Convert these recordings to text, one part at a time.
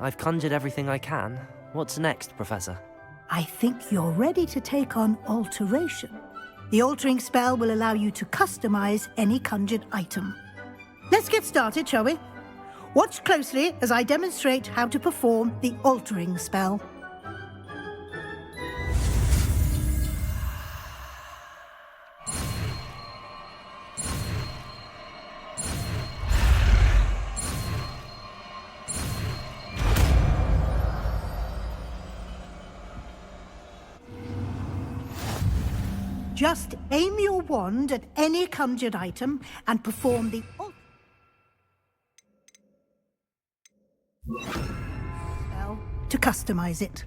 I've conjured everything I can. What's next, Professor? I think you're ready to take on alteration. The altering spell will allow you to customize any conjured item. Let's get started, shall we? Watch closely as I demonstrate how to perform the altering spell. Just aim your wand at any conjured item and perform the spell to customize it.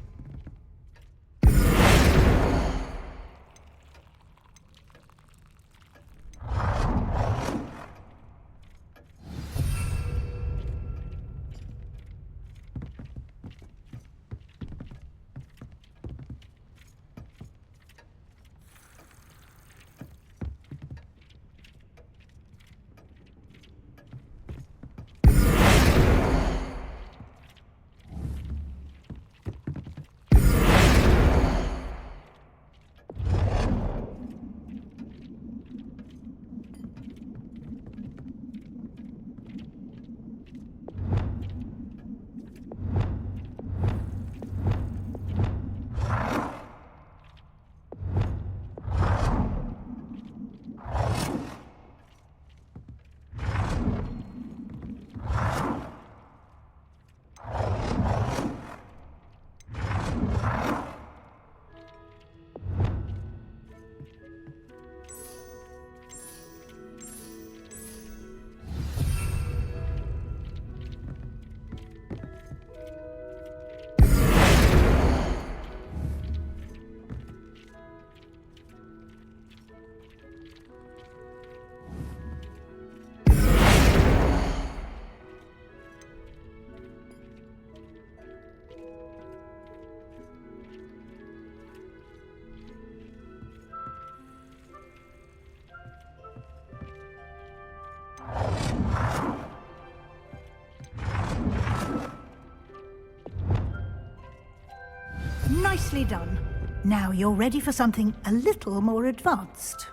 Nicely done. Now you're ready for something a little more advanced.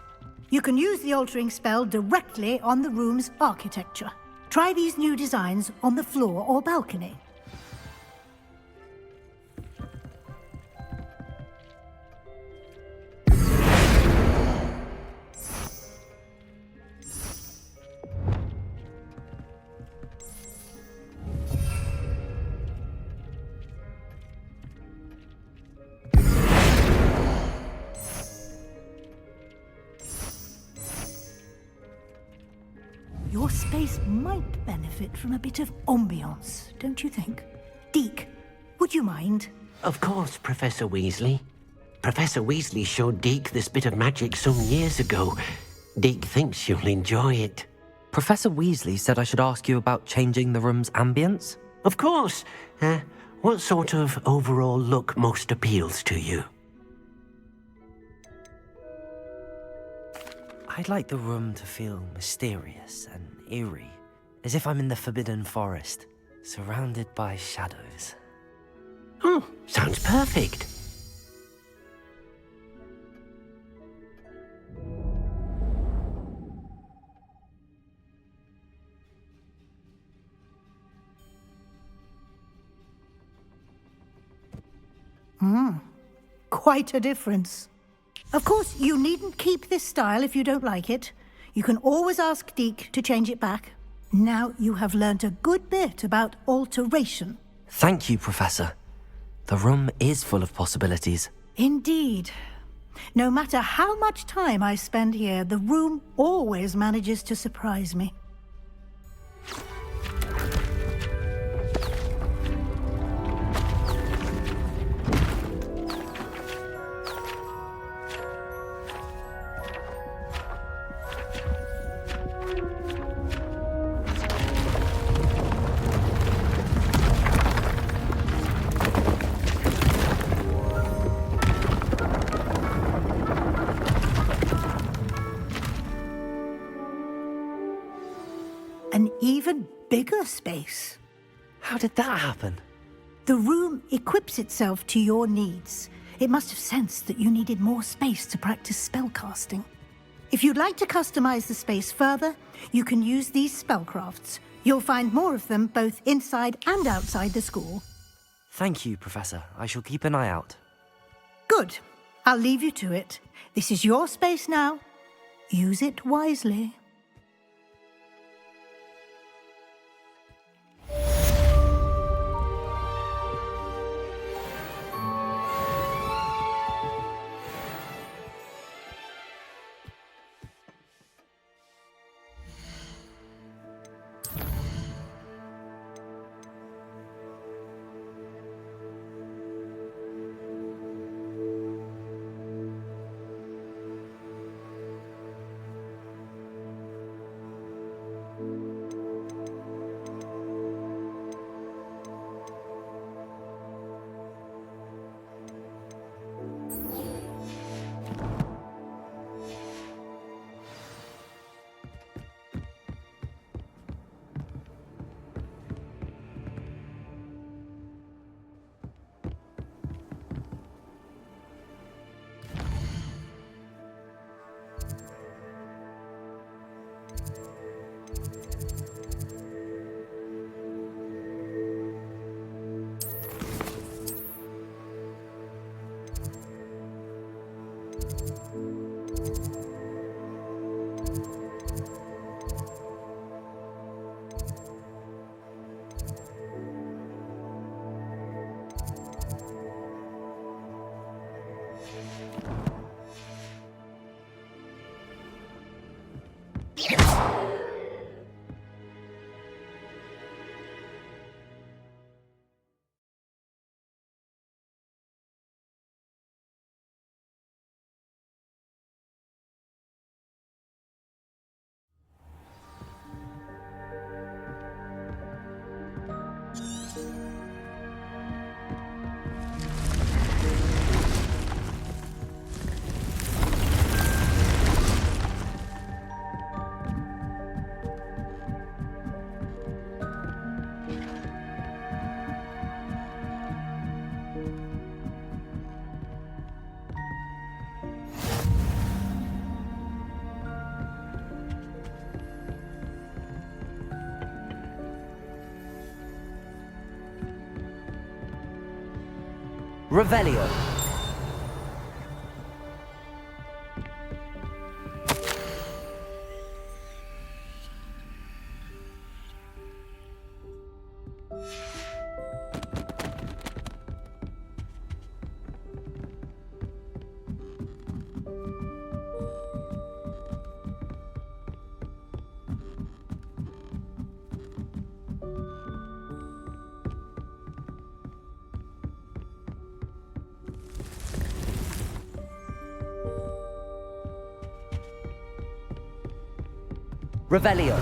You can use the altering spell directly on the room's architecture. Try these new designs on the floor or balcony. Your space might benefit from a bit of ambiance, don't you think? Deke, would you mind? Of course, Professor Weasley. Professor Weasley showed Deke this bit of magic some years ago. Deke thinks you'll enjoy it. Professor Weasley said I should ask you about changing the room's ambience? Of course. What sort of overall look most appeals to you? I'd like the room to feel mysterious and eerie, as if I'm in the Forbidden Forest, surrounded by shadows. Oh, sounds perfect. Quite a difference. Of course, you needn't keep this style if you don't like it. You can always ask Deke to change it back. Now you have learnt a good bit about alteration. Thank you, Professor. The room is full of possibilities. Indeed. No matter how much time I spend here, the room always manages to surprise me. An even bigger space. How did that happen? The room equips itself to your needs. It must have sensed that you needed more space to practice spellcasting. If you'd like to customize the space further, you can use these spellcrafts. You'll find more of them both inside and outside the school. Thank you, Professor. I shall keep an eye out. Good. I'll leave you to it. This is your space now. Use it wisely. Revelio. Revelio.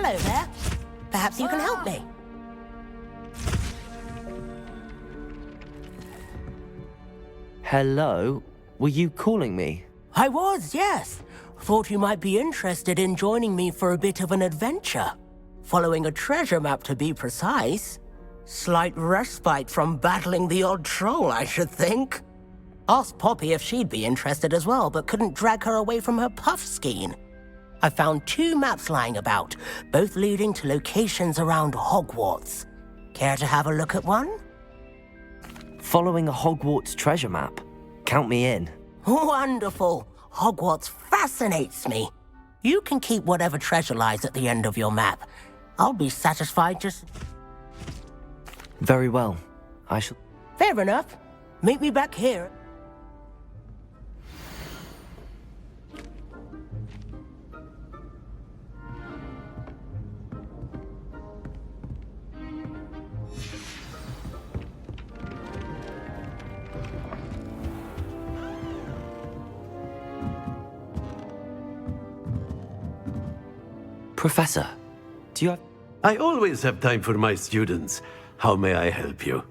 Hello there. Perhaps you can help me. Hello? Were you calling me? I was, yes. Thought you might be interested in joining me for a bit of an adventure. Following a treasure map, to be precise. Slight respite from battling the odd troll, I should think. Asked Poppy if she'd be interested as well, but couldn't drag her away from her puff skein. I found 2 maps lying about, both leading to locations around Hogwarts. Care to have a look at one? Following a Hogwarts treasure map. Count me in. Wonderful. Hogwarts fascinates me. You can keep whatever treasure lies at the end of your map. I'll be satisfied just... Very well. I shall... Fair enough. Meet me back here. Professor, do you have... I always have time for my students. How may I help you?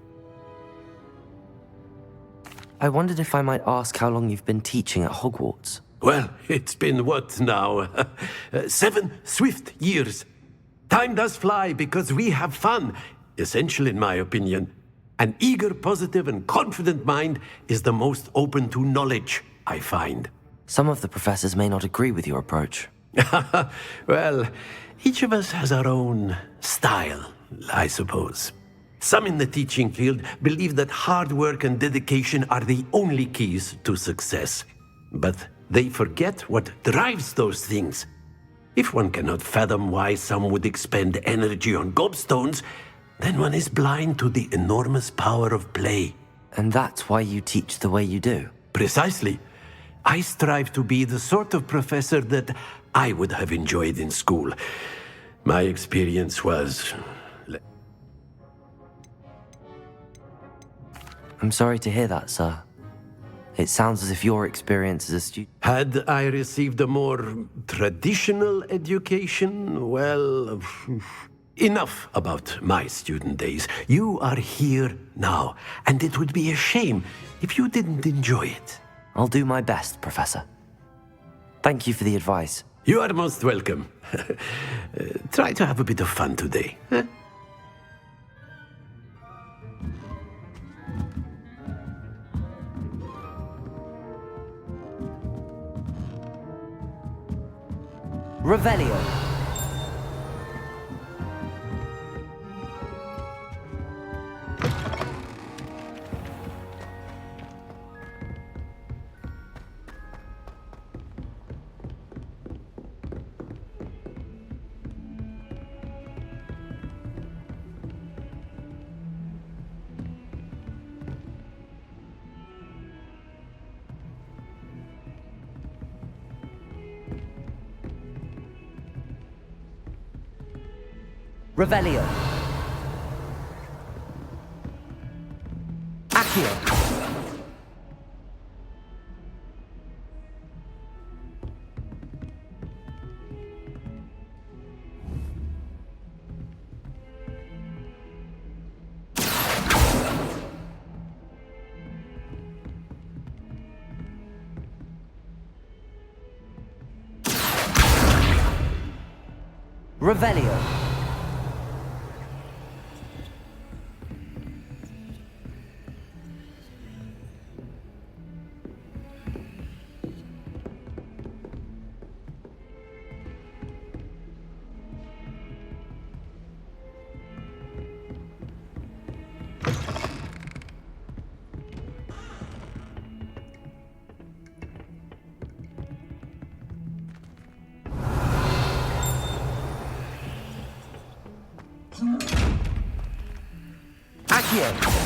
I wondered if I might ask how long you've been teaching at Hogwarts. Well, it's been what now? 7 swift years. Time does fly because we have fun, essential in my opinion. An eager, positive, and confident mind is the most open to knowledge, I find. Some of the professors may not agree with your approach. Well, each of us has our own style, I suppose. Some in the teaching field believe that hard work and dedication are the only keys to success. But they forget what drives those things. If one cannot fathom why some would expend energy on gobstones, then one is blind to the enormous power of play. And that's why you teach the way you do. Precisely. I strive to be the sort of professor that I would have enjoyed in school. My experience was... I'm sorry to hear that, sir. It sounds as if your experience as a student... Had I received a more traditional education, well... Enough about my student days. You are here now, and it would be a shame if you didn't enjoy it. I'll do my best, Professor. Thank you for the advice. You are most welcome. Try to have a bit of fun today. Huh? Revelio. Revelio. Accio. Revelio. Accio.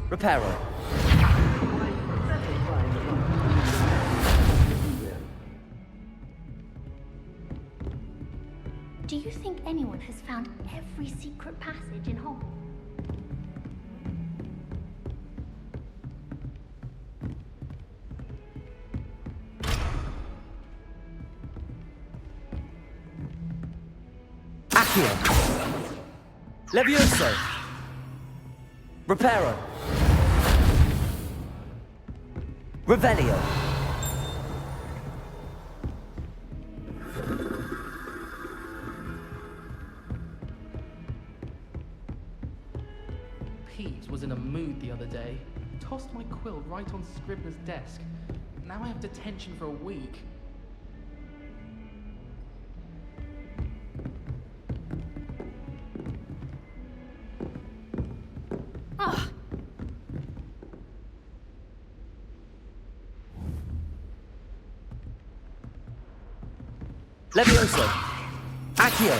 Reparo. Do you think anyone has found every secret passage in Hogwarts? Accio. Levioso. Reparo. Revelio. Peeves was in a mood the other day. Tossed my quill right on Scribner's desk. Now I have detention for a week. Levioso. Accio.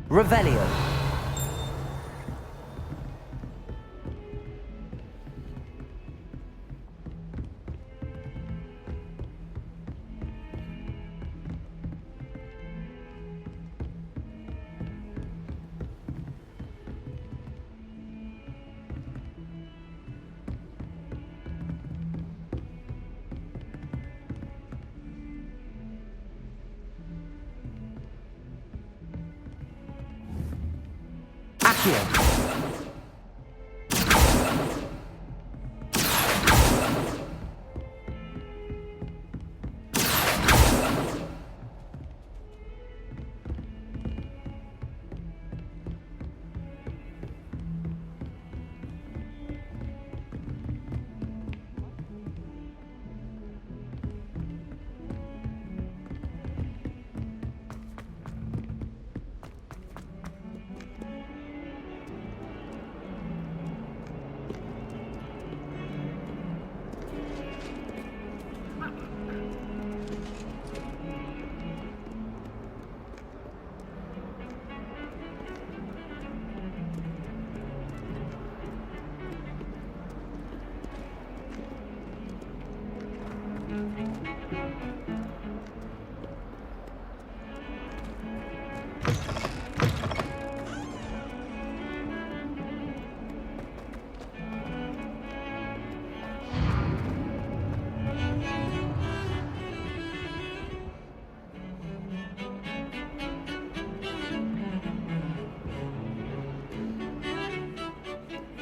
Revelio. Accio.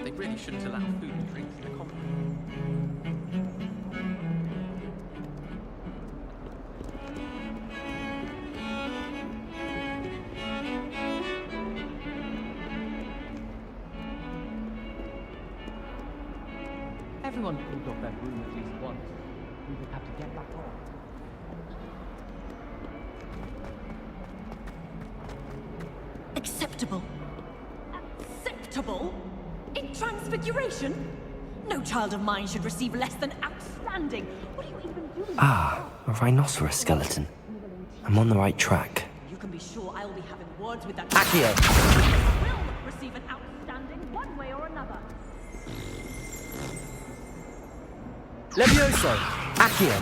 They really shouldn't allow food and drinks in the common room. Everyone pulled off that room at least once. We would have to get back on. Acceptable. Acceptable? In Transfiguration? No child of mine should receive less than outstanding. What are you even doing? Ah, a rhinoceros skeleton. I'm on the right track. You can be sure I will be having words with that. Accio. Will receive an outstanding one way or another. Levioso. Accio.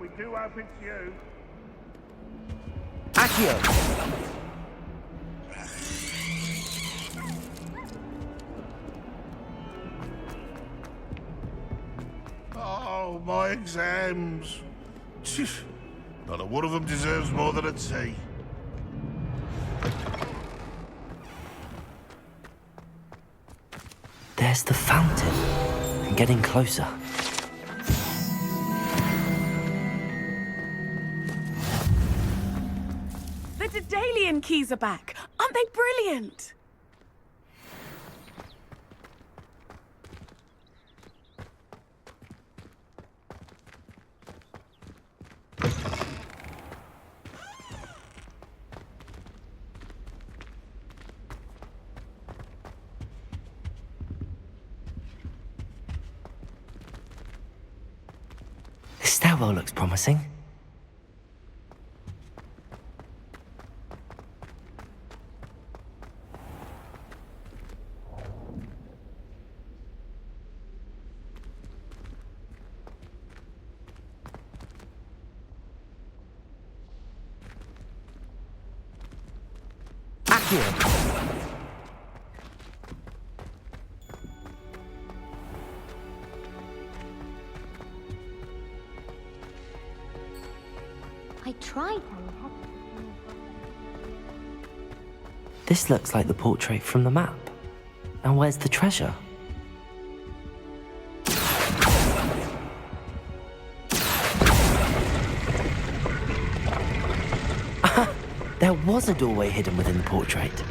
We do hope it's you. Accio. failed my exams. Not a one of them deserves more than a tea. There's the fountain, and getting closer. The Daedalian keys are back. Aren't they brilliant? This stairwell looks promising. I tried. This looks like the portrait from the map. And where's the treasure? There was a doorway hidden within the portrait.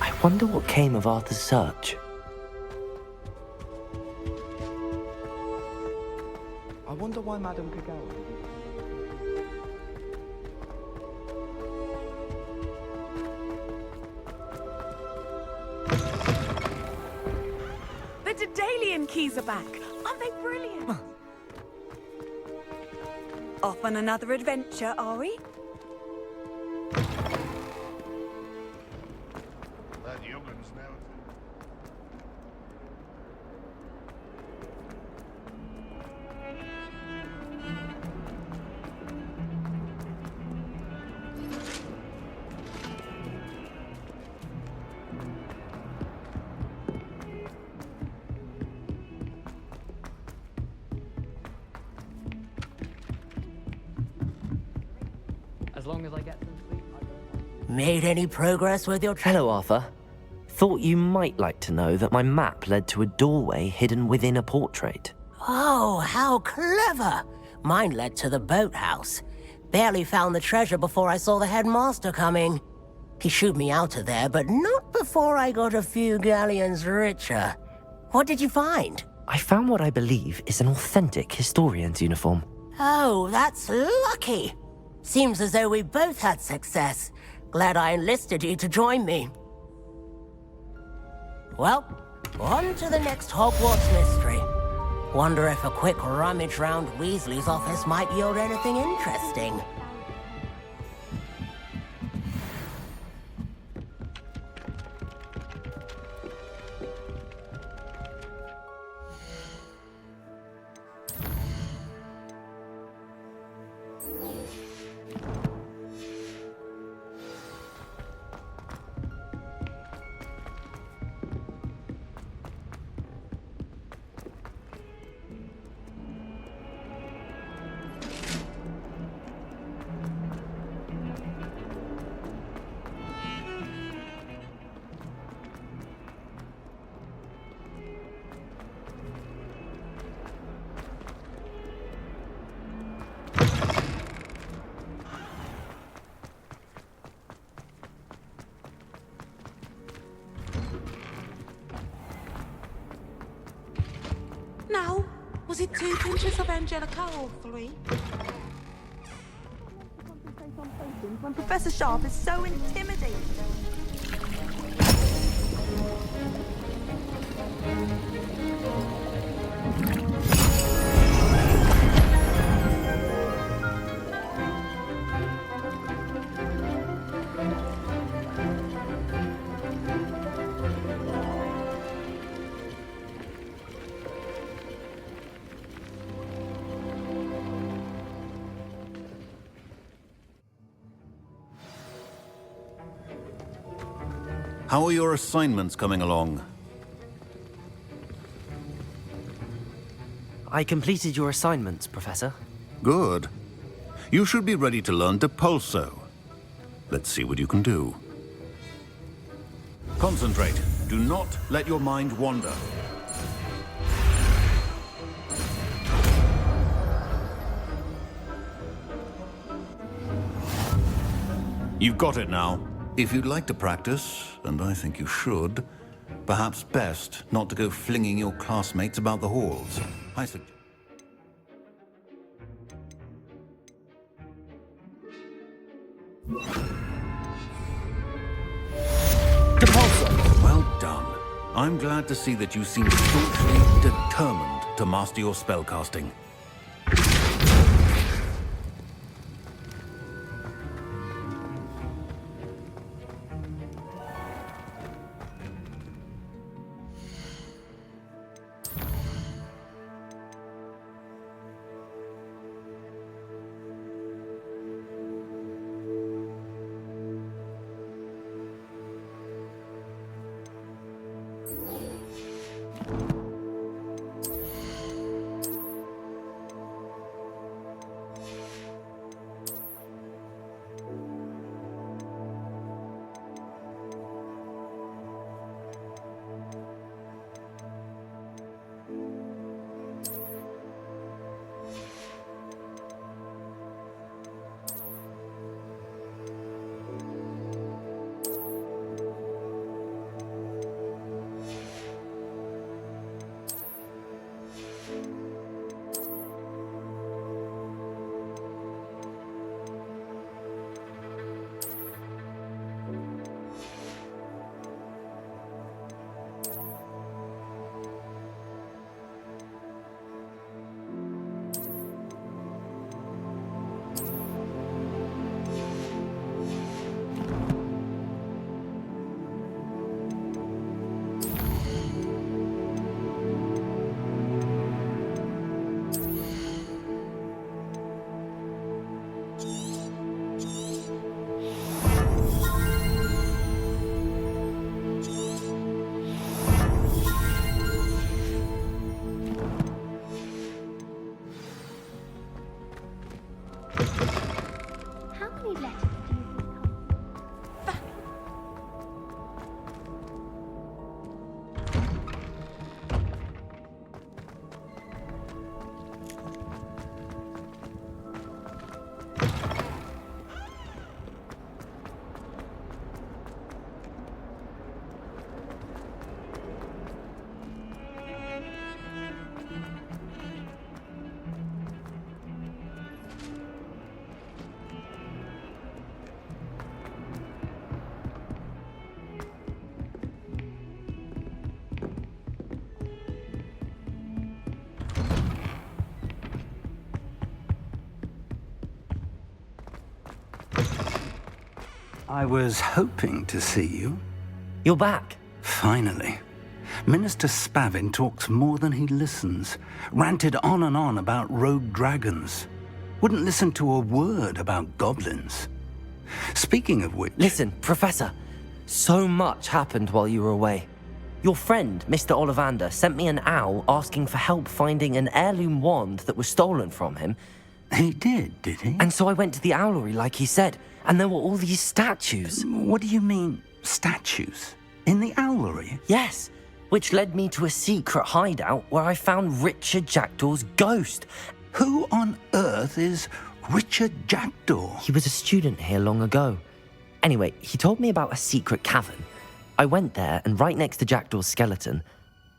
I wonder what came of Arthur's search. I wonder why Madame Kagawa didn't... The Daedalian keys are back. Aren't they brilliant? Off on another adventure, are we? That young'un's now. As long as I get some sleep, I don't... Made any progress with your Hello, Arthur. Thought you might like to know that my map led to a doorway hidden within a portrait. Oh, how clever! Mine led to the boathouse. Barely found the treasure before I saw the headmaster coming. He shooed me out of there, but not before I got a few galleons richer. What did you find? I found what I believe is an authentic historian's uniform. Oh, that's lucky. Seems as though we both had success. Glad I enlisted you to join me. Well, on to the next Hogwarts mystery. Wonder if a quick rummage round Weasley's office might yield anything interesting. Now, was it 2 pinches of Angelica or 3? When Professor Sharp is so intimidating. How are your assignments coming along? I completed your assignments, Professor. Good. You should be ready to learn Depulso. Let's see what you can do. Concentrate. Do not let your mind wander. You've got it now. If you'd like to practice, and I think you should, perhaps best not to go flinging your classmates about the halls. I suggest... Depulso! Well done. I'm glad to see that you seem staunchly determined to master your spellcasting. I was hoping to see you. You're back. Finally. Minister Spavin talks more than he listens. Ranted on and on about rogue dragons. Wouldn't listen to a word about goblins. Speaking of which... Listen, Professor. So much happened while you were away. Your friend, Mr. Ollivander, sent me an owl asking for help finding an heirloom wand that was stolen from him. He did he? And so I went to the owlery like he said, and there were all these statues. What do you mean, statues? In the owlery? Yes, which led me to a secret hideout where I found Richard Jackdaw's ghost. Who on earth is Richard Jackdaw? He was a student here long ago. Anyway, he told me about a secret cavern. I went there, and right next to Jackdaw's skeleton,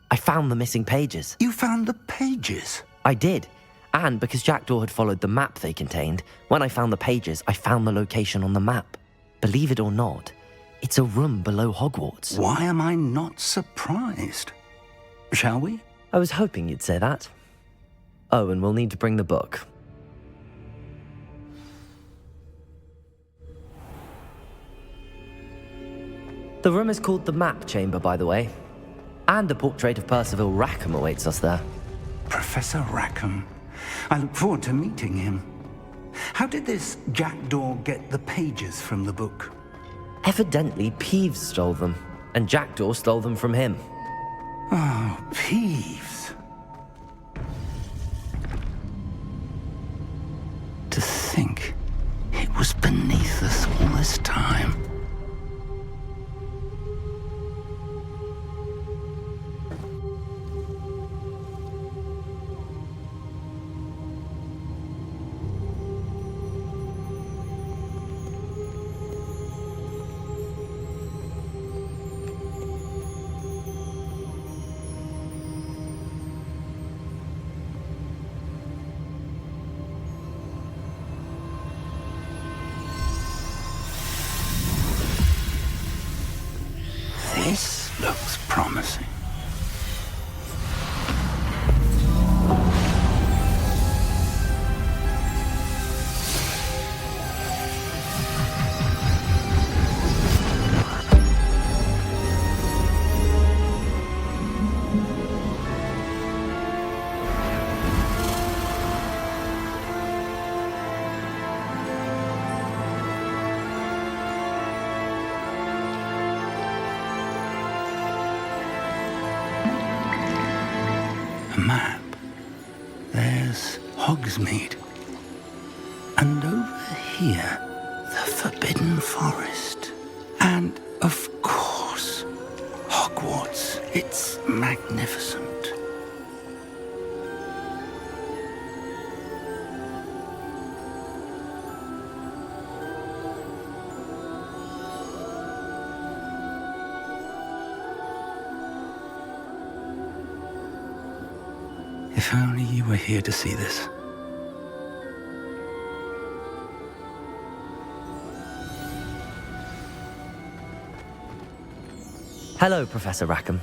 I found the missing pages. You found the pages? I did. And because Jackdaw had followed the map they contained, when I found the pages, I found the location on the map. Believe it or not, it's a room below Hogwarts. Why am I not surprised? Shall we? I was hoping you'd say that. Oh, and we'll need to bring the book. The room is called the Map Chamber, by the way. And a portrait of Percival Rackham awaits us there. Professor Rackham. I look forward to meeting him. How did this Jackdaw get the pages from the book? Evidently, Peeves stole them, and Jackdaw stole them from him. Oh, Peeves. this time. This looks promising. Map. There's Hogsmeade. And over here, the Forbidden Forest. And, of course, Hogwarts. It's magnificent. If only you were here to see this. Hello, Professor Rackham.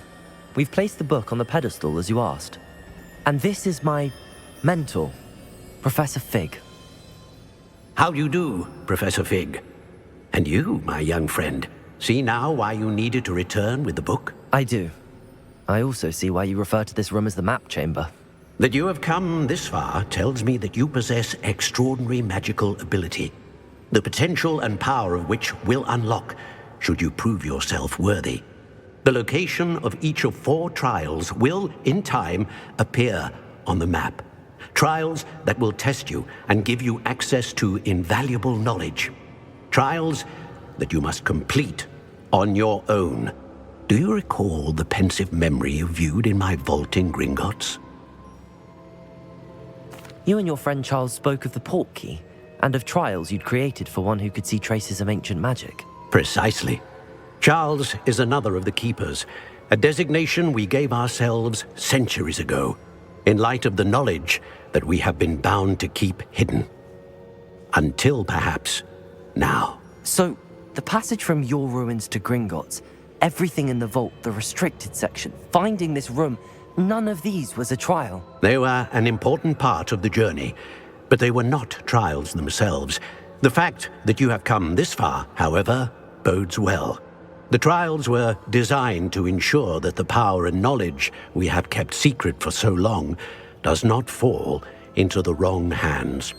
We've placed the book on the pedestal as you asked. And this is my mentor, Professor Fig. How do you do, Professor Fig? And you, my young friend, see now why you needed to return with the book? I do. I also see why you refer to this room as the map chamber. That you have come this far tells me that you possess extraordinary magical ability, the potential and power of which will unlock should you prove yourself worthy. The location of each of 4 trials will, in time, appear on the map. Trials that will test you and give you access to invaluable knowledge. Trials that you must complete on your own. Do you recall the pensive memory you viewed in my vault in Gringotts? You and your friend Charles spoke of the port key and of trials you'd created for one who could see traces of ancient magic. Precisely. Charles is another of the keepers, a designation we gave ourselves centuries ago, in light of the knowledge that we have been bound to keep hidden. Until perhaps now. So, the passage from your ruins to Gringotts, everything in the vault, the restricted section, finding this room, none of these was a trial. They were an important part of the journey, but they were not trials themselves. The fact that you have come this far, however, bodes well. The trials were designed to ensure that the power and knowledge we have kept secret for so long does not fall into the wrong hands.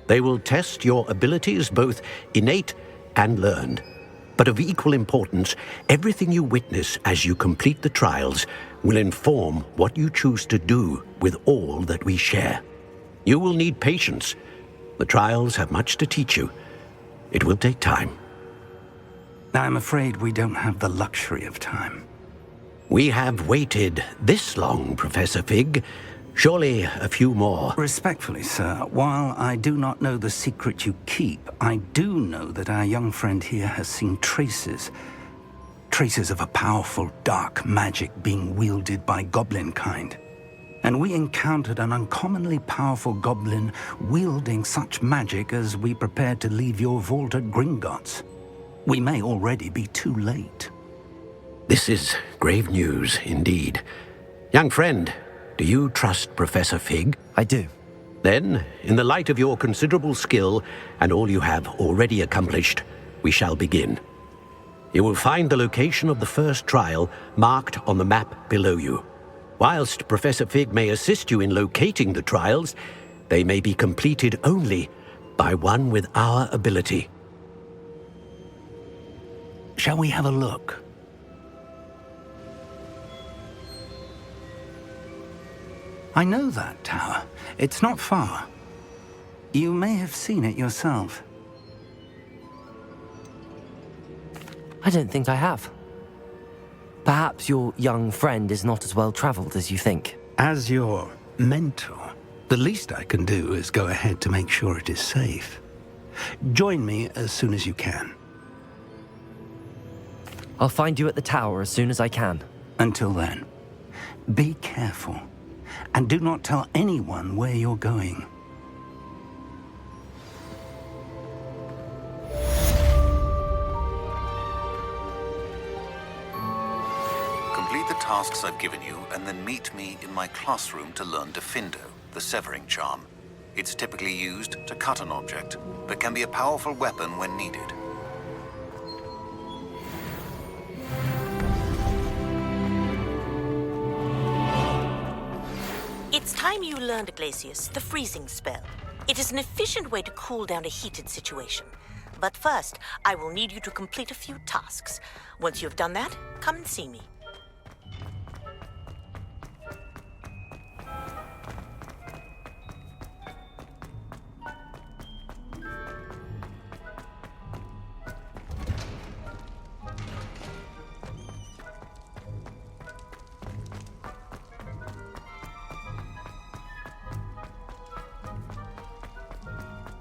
They will test your abilities, both innate and learned. But of equal importance, everything you witness as you complete the trials will inform what you choose to do with all that we share. You will need patience. The trials have much to teach you. It will take time. I'm afraid we don't have the luxury of time. We have waited this long, Professor Fig. Surely a few more. Respectfully, sir, while I do not know the secret you keep, I do know that our young friend here has seen traces of a powerful dark magic being wielded by goblin kind. And we encountered an uncommonly powerful goblin wielding such magic as we prepared to leave your vault at Gringotts. We may already be too late. This is grave news indeed. Young friend, do you trust Professor Fig? I do. Then, in the light of your considerable skill and all you have already accomplished, we shall begin. You will find the location of the first trial marked on the map below you. Whilst Professor Fig may assist you in locating the trials, they may be completed only by one with our ability. Shall we have a look? I know that tower. It's not far. You may have seen it yourself. I don't think I have. Perhaps your young friend is not as well traveled as you think. As your mentor, the least I can do is go ahead to make sure it is safe. Join me as soon as you can. I'll find you at the tower as soon as I can. Until then, be careful, and do not tell anyone where you're going. Complete the tasks I've given you, and then meet me in my classroom to learn Defindo, the severing charm. It's typically used to cut an object, but can be a powerful weapon when needed. It's time you learned, Glacius, the freezing spell. It is an efficient way to cool down a heated situation. But first, I will need you to complete a few tasks. Once you have done that, come and see me.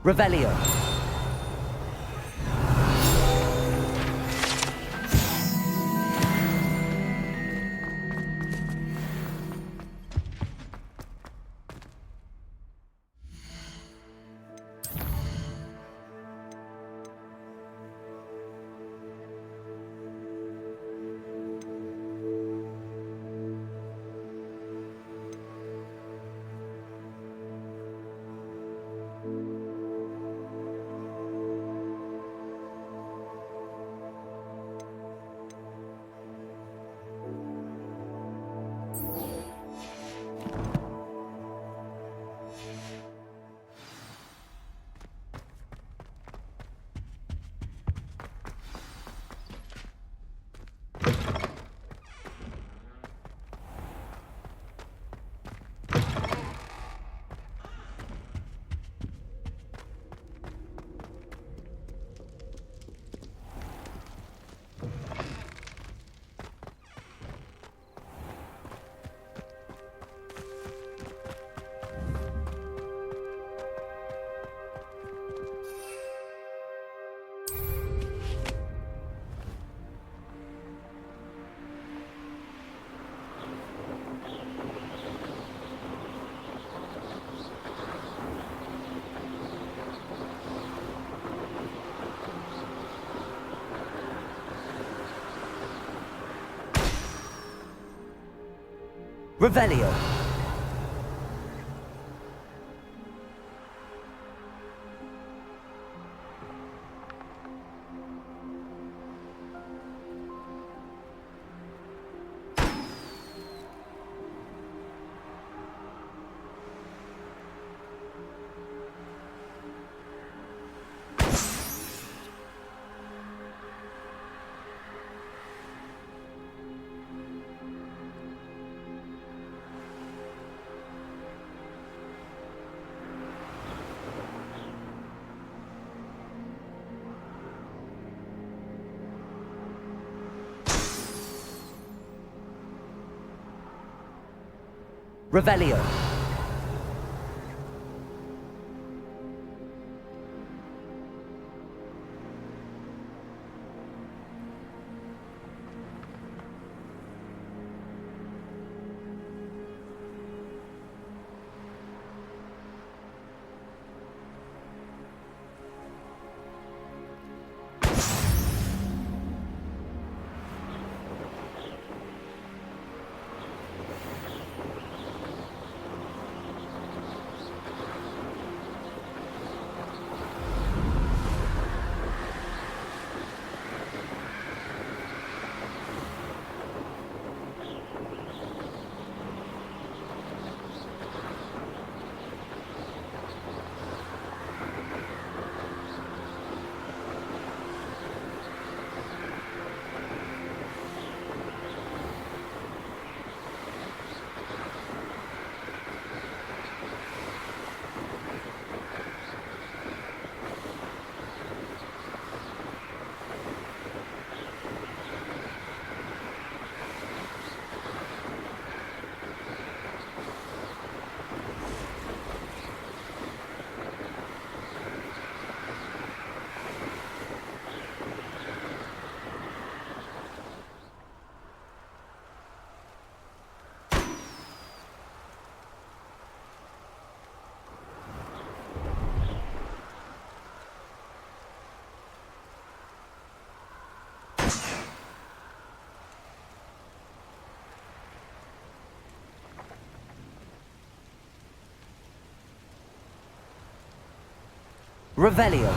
Revelio. Revelio. Revelio. Revelio.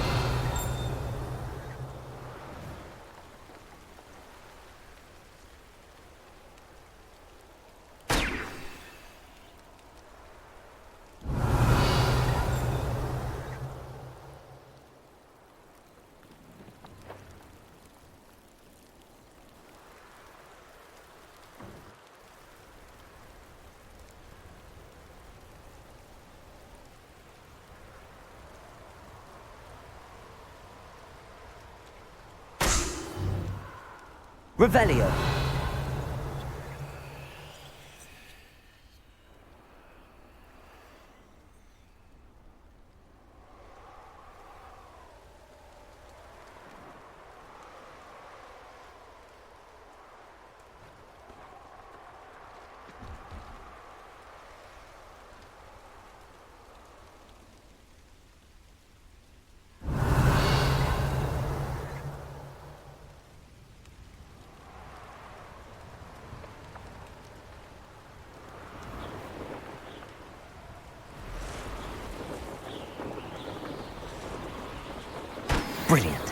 Revelio. Brilliant.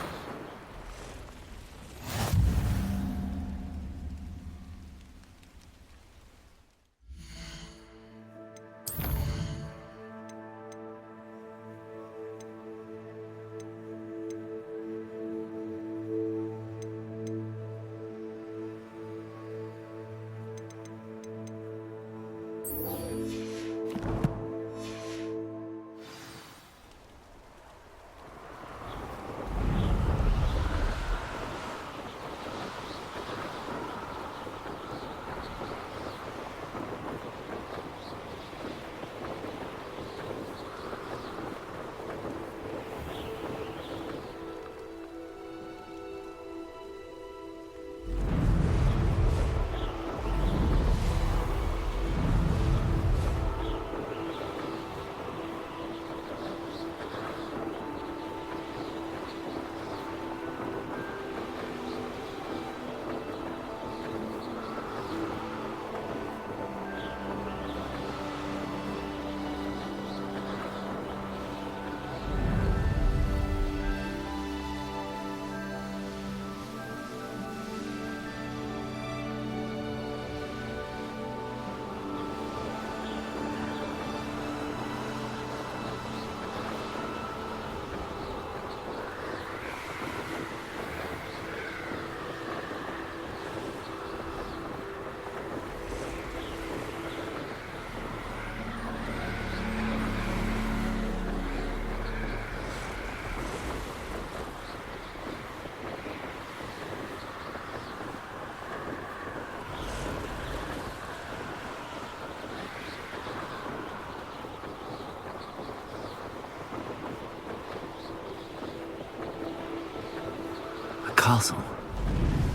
Castle.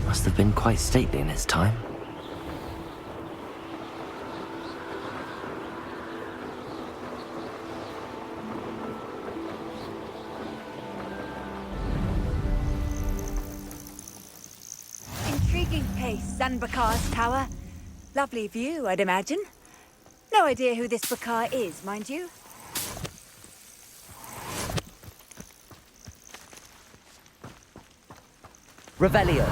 Must have been quite stately in its time. Intriguing place, Bakar's tower. Lovely view, I'd imagine. No idea who this Bakar is, mind you. Revelio.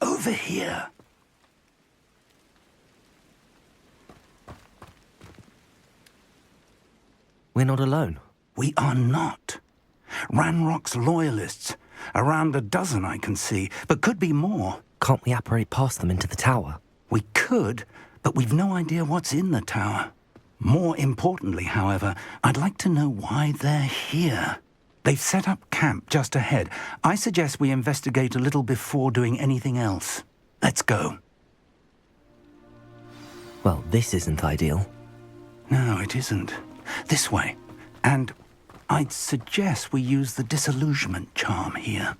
Over here. We're not alone. We are not. Ranrock's loyalists. Around a dozen I can see, but could be more. Can't we apparate past them into the tower? We could, but we've no idea what's in the tower. More importantly, however, I'd like to know why they're here. They've set up camp just ahead. I suggest we investigate a little before doing anything else. Let's go. Well, this isn't ideal. No, it isn't. This way. And I'd suggest we use the disillusionment charm here.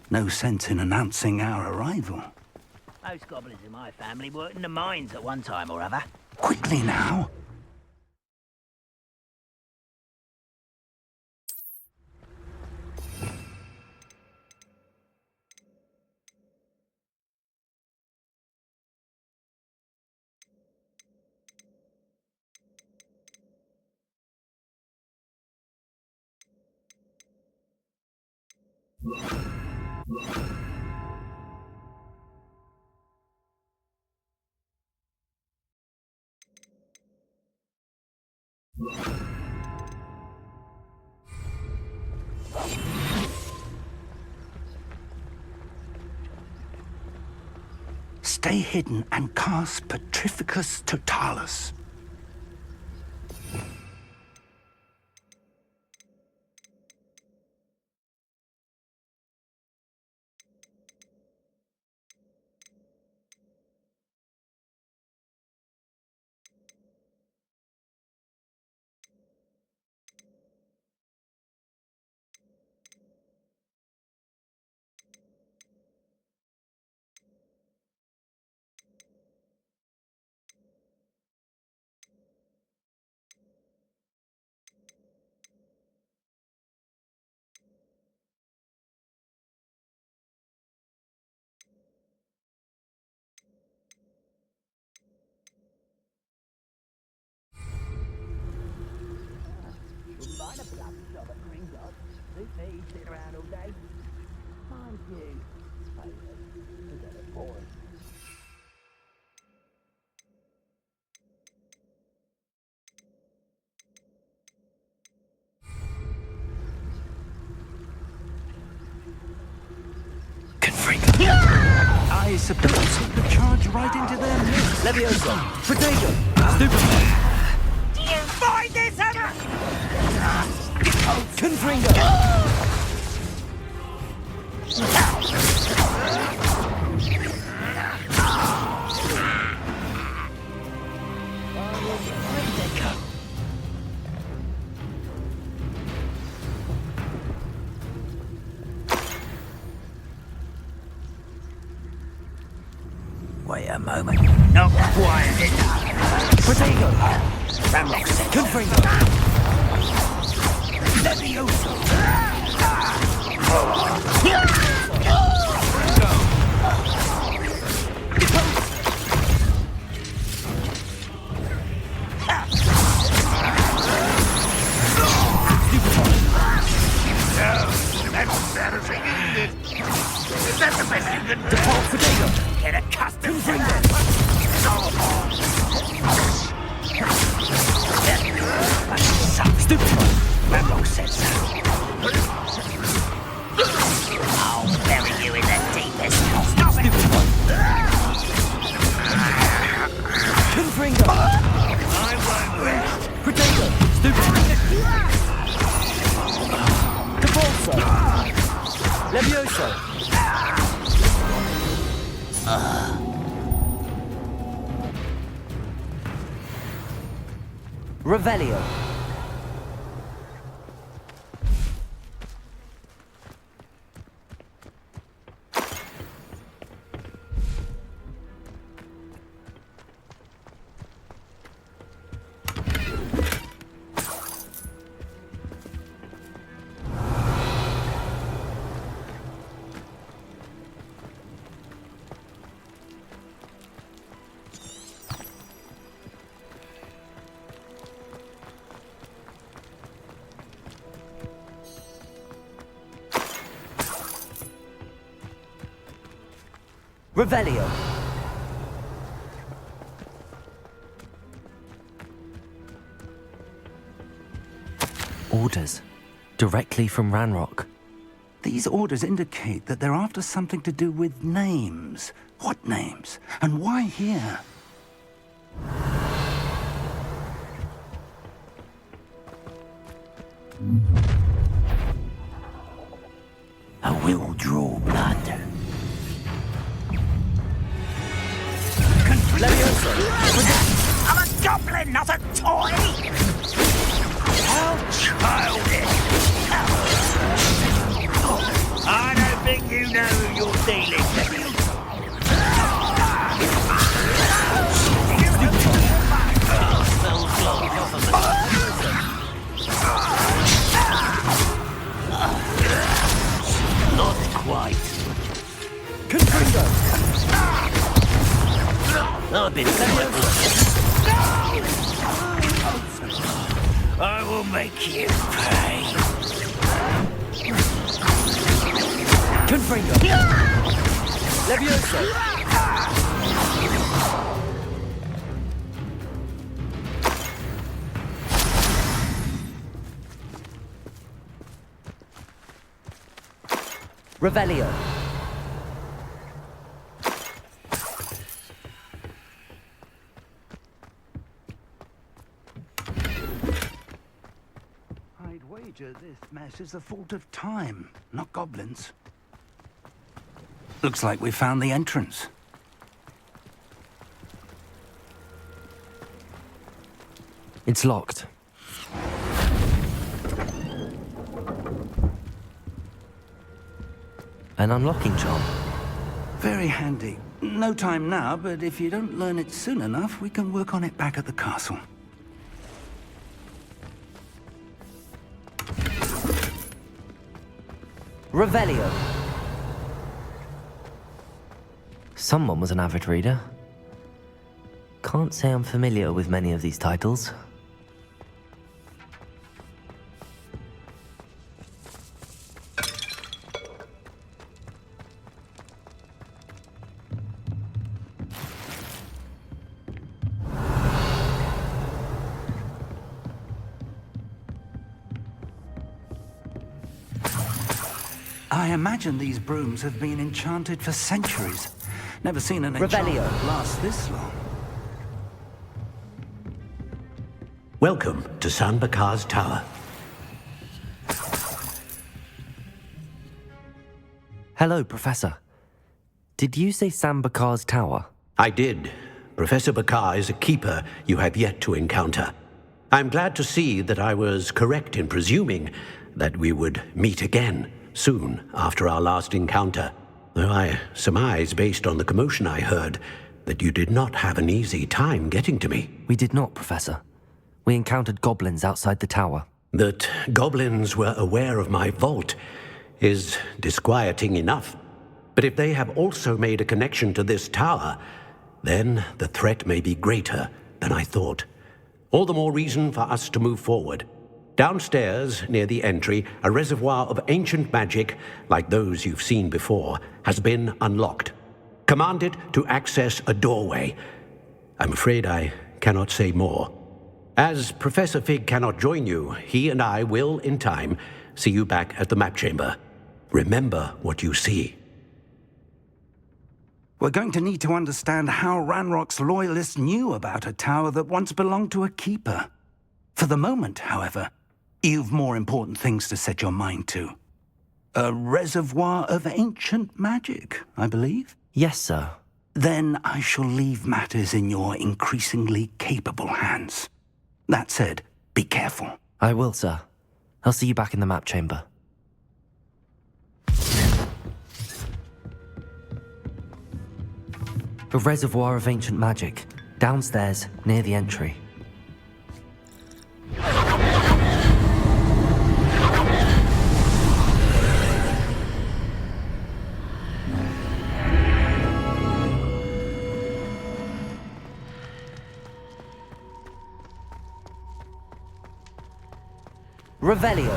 No sense in announcing our arrival. Most goblins in my family worked in the mines at one time or other. Quickly now. Stay hidden and cast Petrificus Totalis. Sit around all day. Mind you. I suppose he could charge right into their midst. Leviosa! Potato! Stupid! Do you find this ever? Confringo! Wait a moment. Not quiet enough. Potato! Ramrock set. Confringo! Leviosa! Is that the best you can do? Default Potato! Get accustomed to Stupid! Ramrock said so. I'll bury you in the deepest. Stop it! Confringo! I won't rest. Potato! Stupid! Default Leviosa! Revelio. Revelio. Orders. Directly from Ranrock. These orders indicate that they're after something to do with names. What names? And why here? I will draw blood. I'm a goblin, not a toy! How childish! I don't think you know who you're dealing with. Not quite. Confringo! I've been I will make you pay. Confringo! Levioso! Revelio! I'd wager this mess is the fault of time, not goblins. Looks like we found the entrance. It's locked. An unlocking charm. Very handy. No time now, but if you don't learn it soon enough, we can work on it back at the castle. Revelio. Someone was an avid reader. Can't say I'm familiar with many of these titles. I imagine these brooms have been enchanted for centuries. Never seen an enchantment last this long. Welcome to San Bakar's Tower. Hello, Professor. Did you say San Bakar's Tower? I did. Professor Bakar is a keeper you have yet to encounter. I'm glad to see that I was correct in presuming that we would meet again soon after our last encounter, though I surmise, based on the commotion I heard, that you did not have an easy time getting to me. We did not, Professor. We encountered goblins outside the tower. That goblins were aware of my vault is disquieting enough. But if they have also made a connection to this tower, then the threat may be greater than I thought. All the more reason for us to move forward. Downstairs, near the entry, a reservoir of ancient magic, like those you've seen before, has been unlocked. Command it to access a doorway. I'm afraid I cannot say more. As Professor Fig cannot join you, he and I will, in time, see you back at the map chamber. Remember what you see. We're going to need to understand how Ranrock's loyalists knew about a tower that once belonged to a keeper. For the moment, however, you've more important things to set your mind to. A reservoir of ancient magic, I believe? Yes, sir. Then I shall leave matters in your increasingly capable hands. That said, be careful. I will, sir. I'll see you back in the map chamber. A reservoir of ancient magic, downstairs, near the entry. Revelio.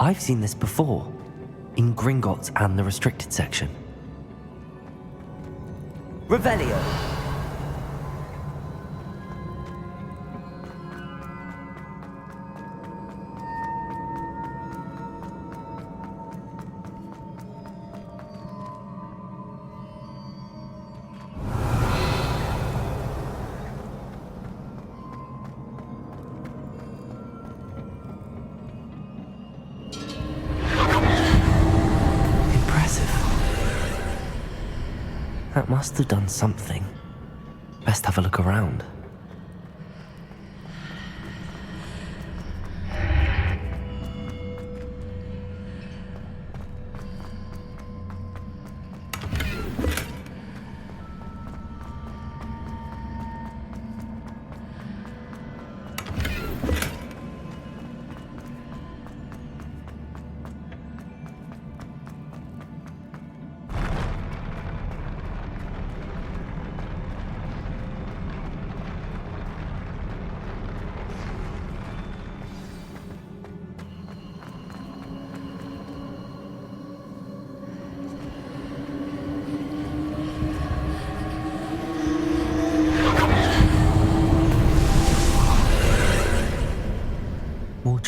I've seen this before, in Gringotts and the restricted section. Revelio. That must have done something. Best have a look around.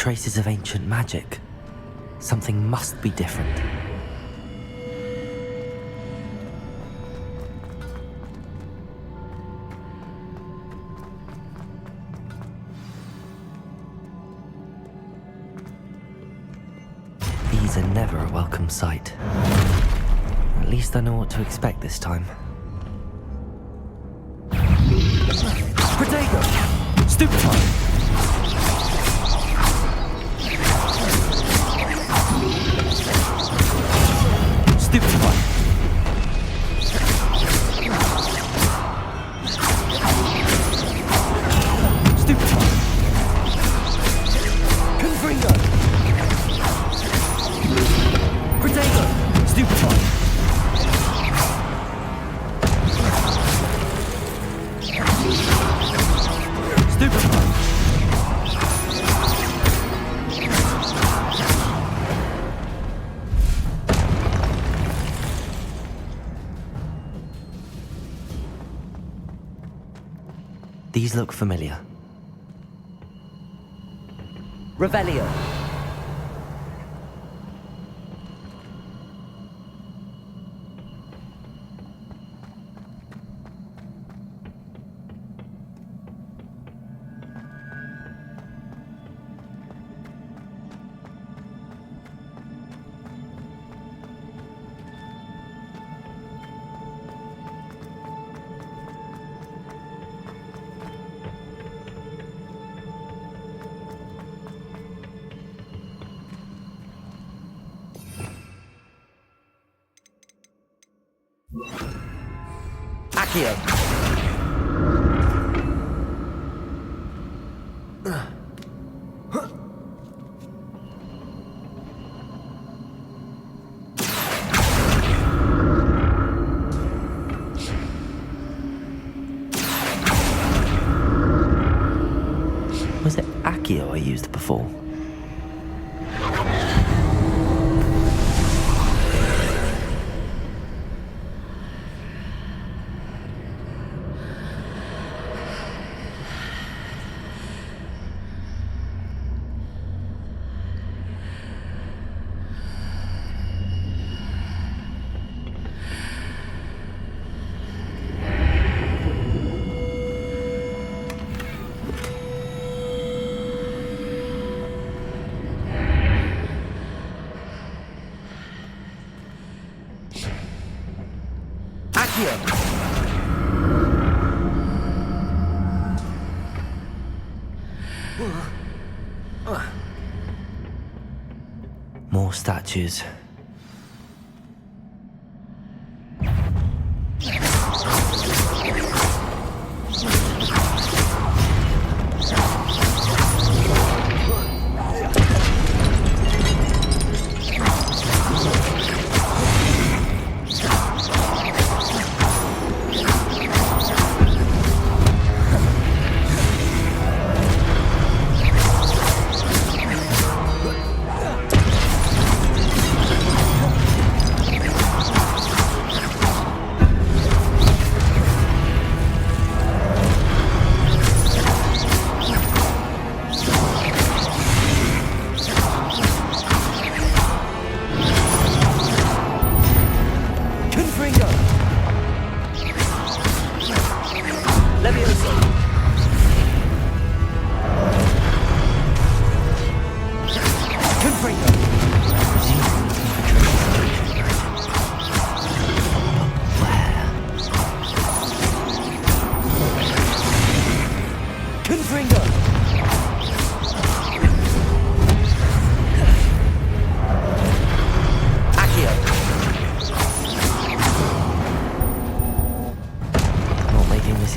traces of ancient magic. Something must be different. These are never a welcome sight. At least I know what to expect this time. Protego! Stupefy! Stupefy! Stupefy! Confringo! Protego! Stupefy! Stupefy! These look familiar. Revelio. Accio. Was it Accio I used before? More statues.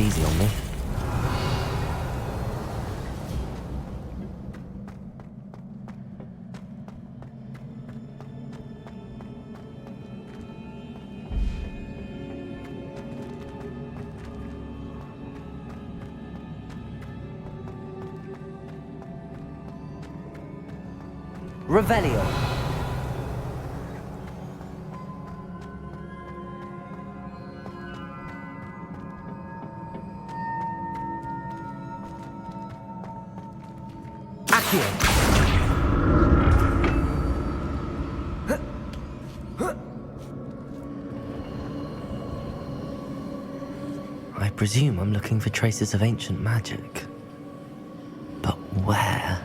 Easy on me. Revelio. Accio. presume I'm looking for traces of ancient magic. But where?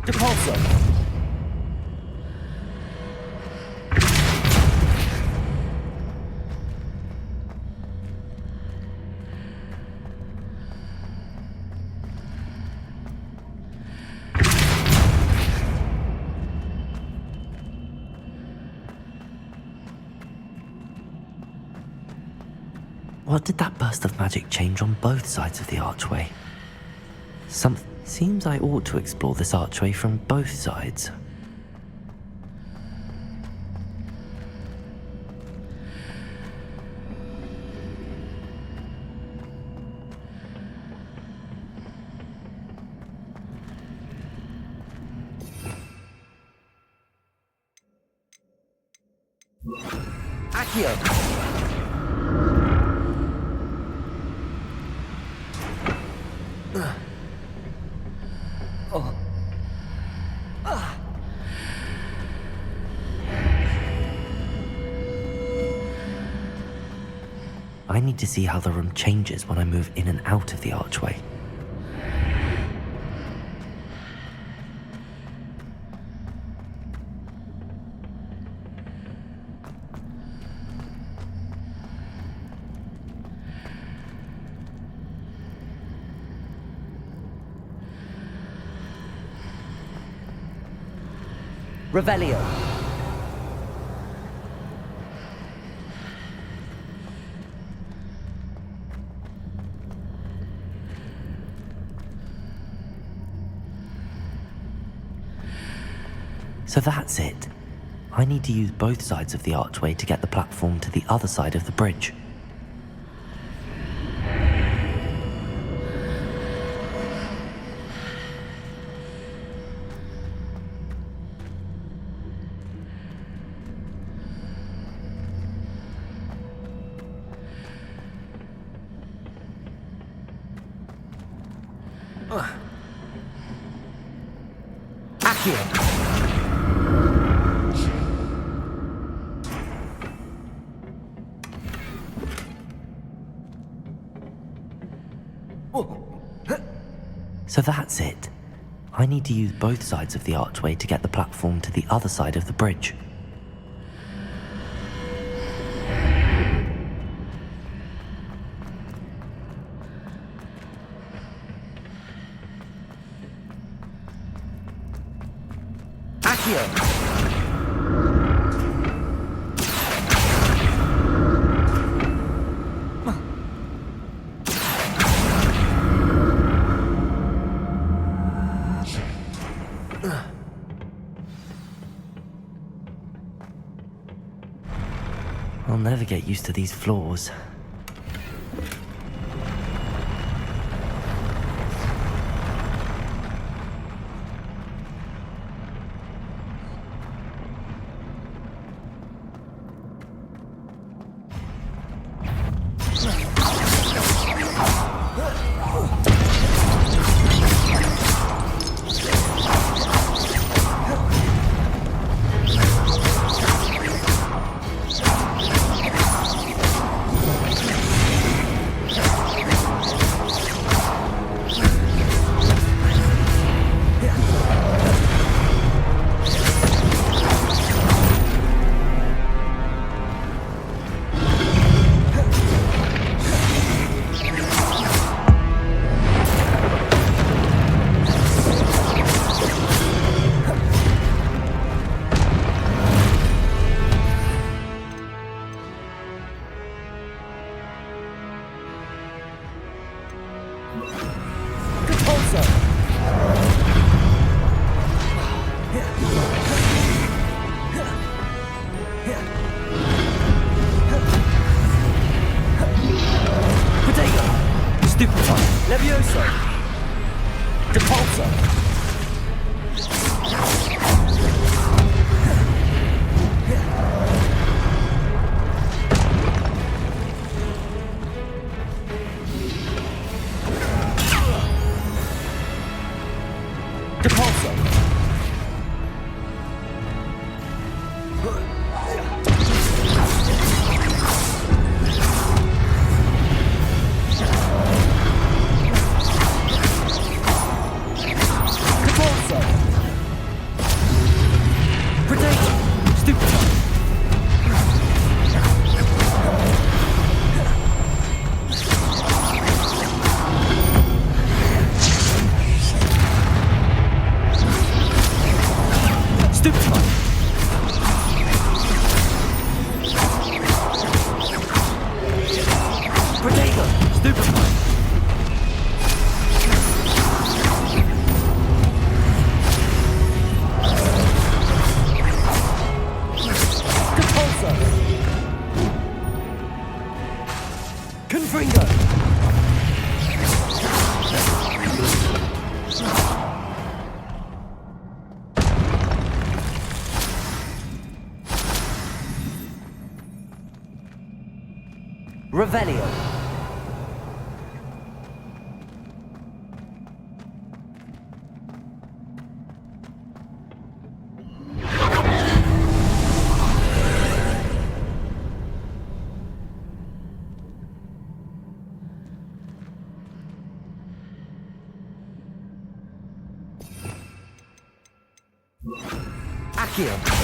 Depulso. What did that burst of magic change on both sides of the archway? Seems I ought to explore this archway from both sides. Accio! I need to see how the room changes when I move in and out of the archway. Revelio. So that's it. I need to use both sides of the archway to get the platform to the other side of the bridge. Accio! So that's it. I need to use both sides of the archway to get the platform to the other side of the bridge. Accio! I'll never get used to these floors. Stupefy. Protego. Stupefy. Repulsor. Confringo. Revelio. Accio.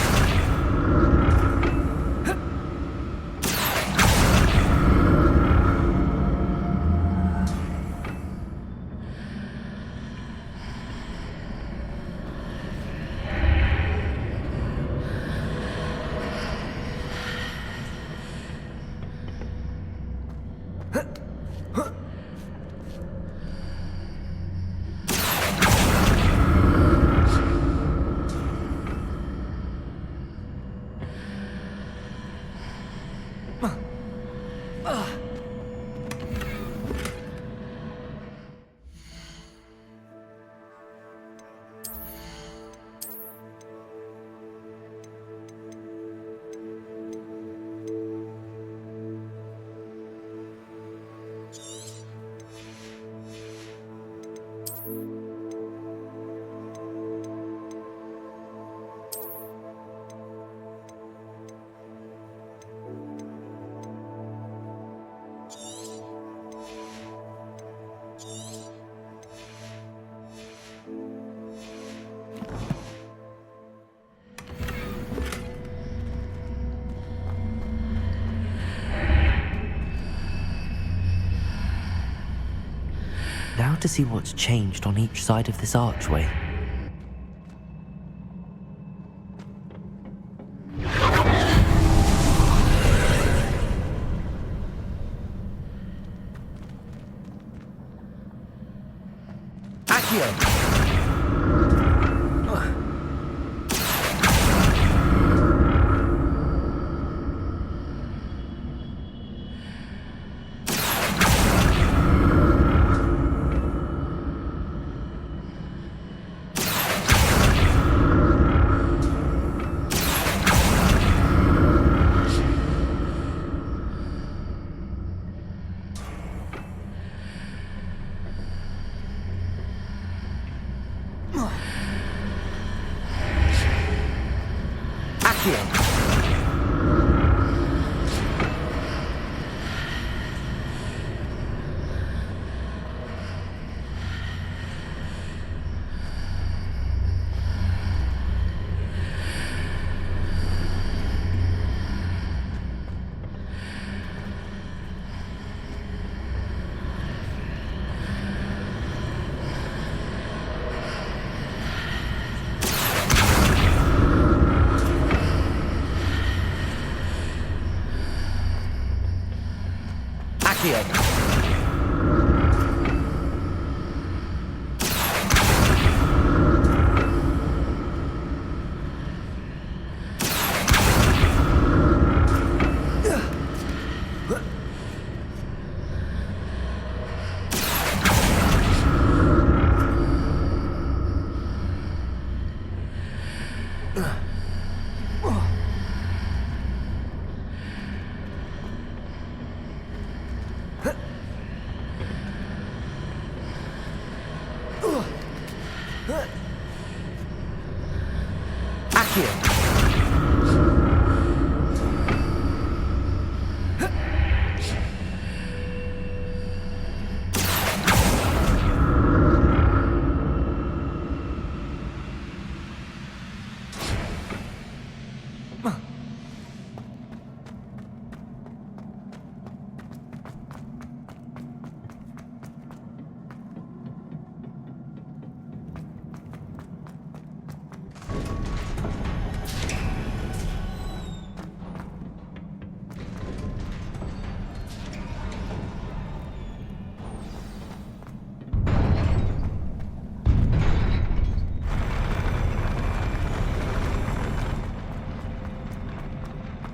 Now to see what's changed on each side of this archway. Accio!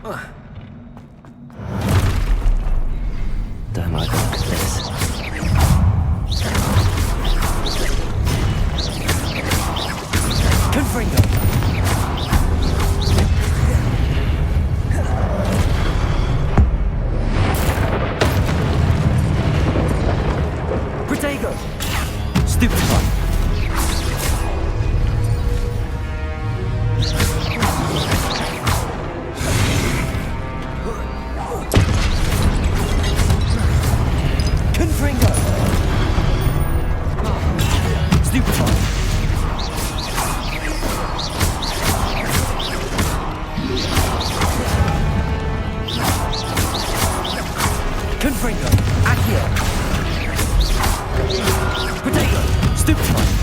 Don't like this. Confringo! Protego! Stupefy! Confringo! Stupefy! Confringo! Accio! Protego! Stupefy!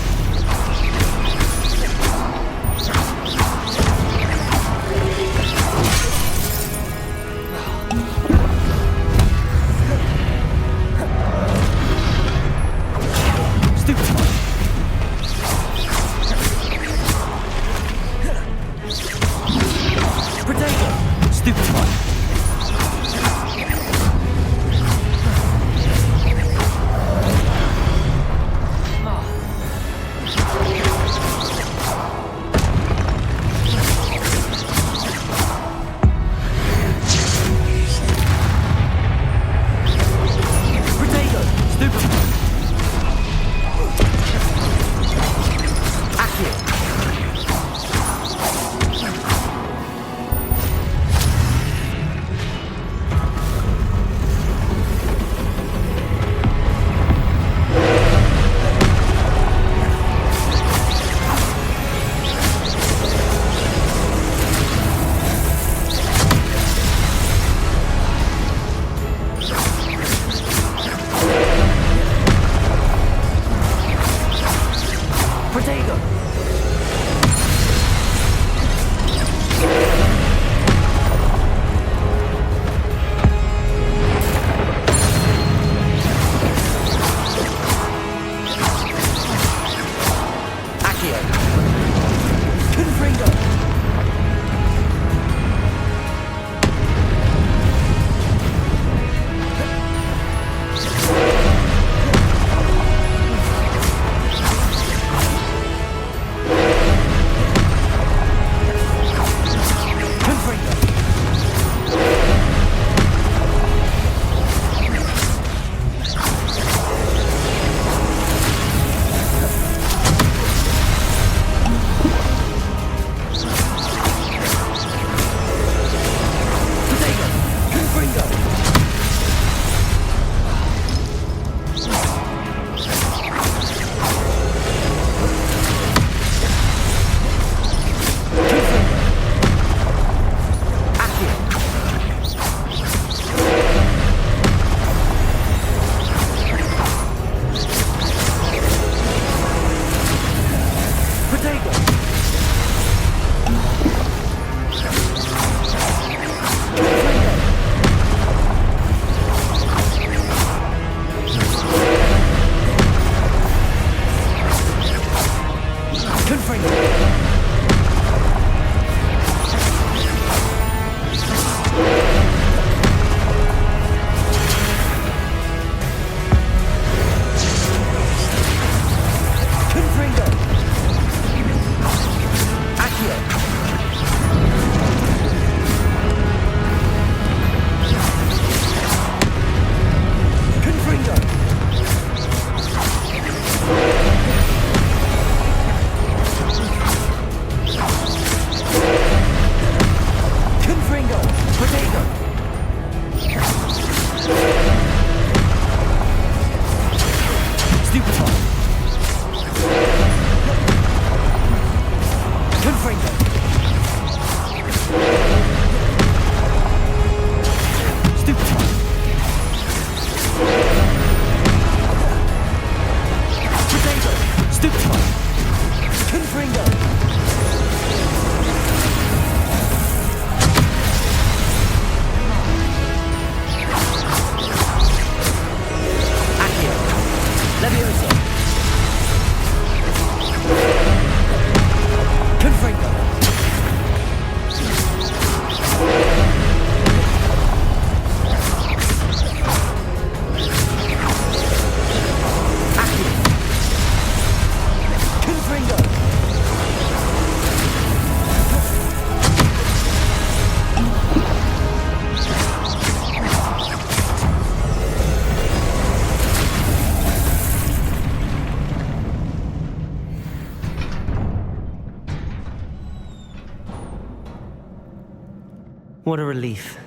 What a relief.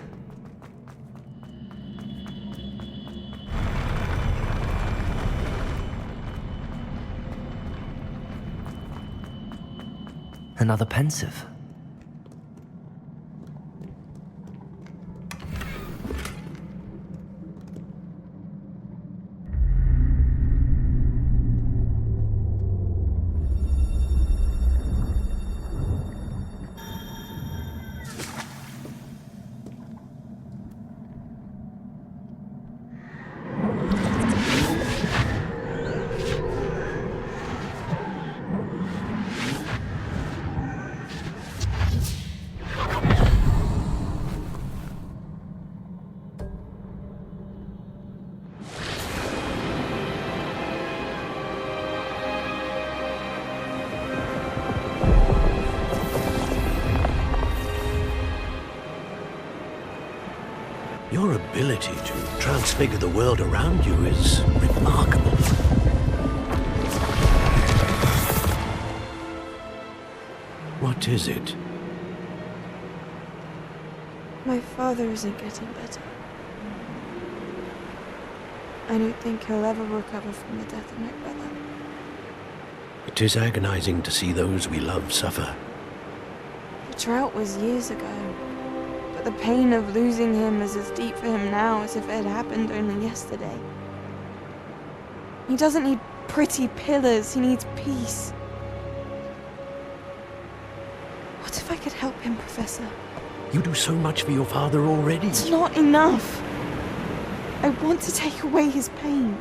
Another pensieve. Your ability to transfigure the world around you is remarkable. What is it? My father isn't getting better. I don't think he'll ever recover from the death of my brother. It is agonizing to see those we love suffer. The drought was years ago, but the pain of losing him is as deep for him now as if it had happened only yesterday. He doesn't need pretty pillars, he needs peace. What if I could help him, Professor? You do so much for your father already. It's not enough. I want to take away his pain.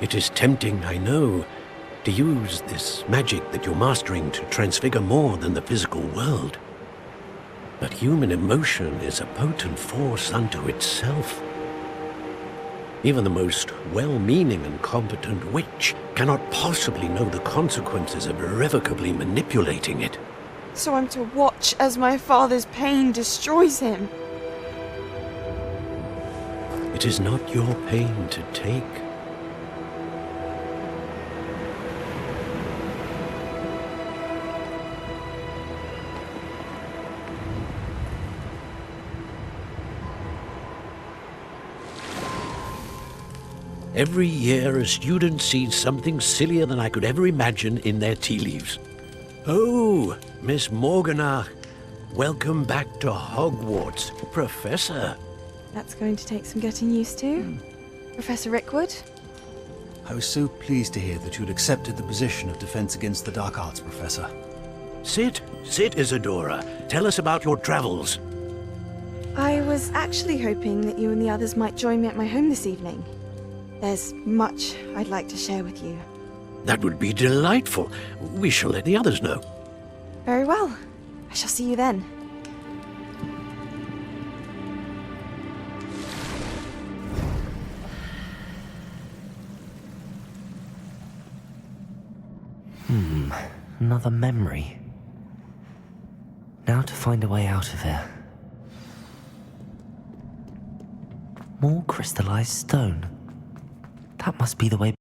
It is tempting, I know, to use this magic that you're mastering to transfigure more than the physical world. But human emotion is a potent force unto itself. Even the most well-meaning and competent witch cannot possibly know the consequences of irrevocably manipulating it. So I'm to watch as my father's pain destroys him. It is not your pain to take. Every year, a student sees something sillier than I could ever imagine in their tea leaves. Oh, Miss Morganach, welcome back to Hogwarts, Professor. That's going to take some getting used to. Professor Rickwood? I was so pleased to hear that you'd accepted the position of Defense Against the Dark Arts, Professor. Sit, Isidora. Tell us about your travels. I was actually hoping that you and the others might join me at my home this evening. There's much I'd like to share with you. That would be delightful. We shall let the others know. Very well. I shall see you then. Another memory. Now to find a way out of here. More crystallized stone. That must be the way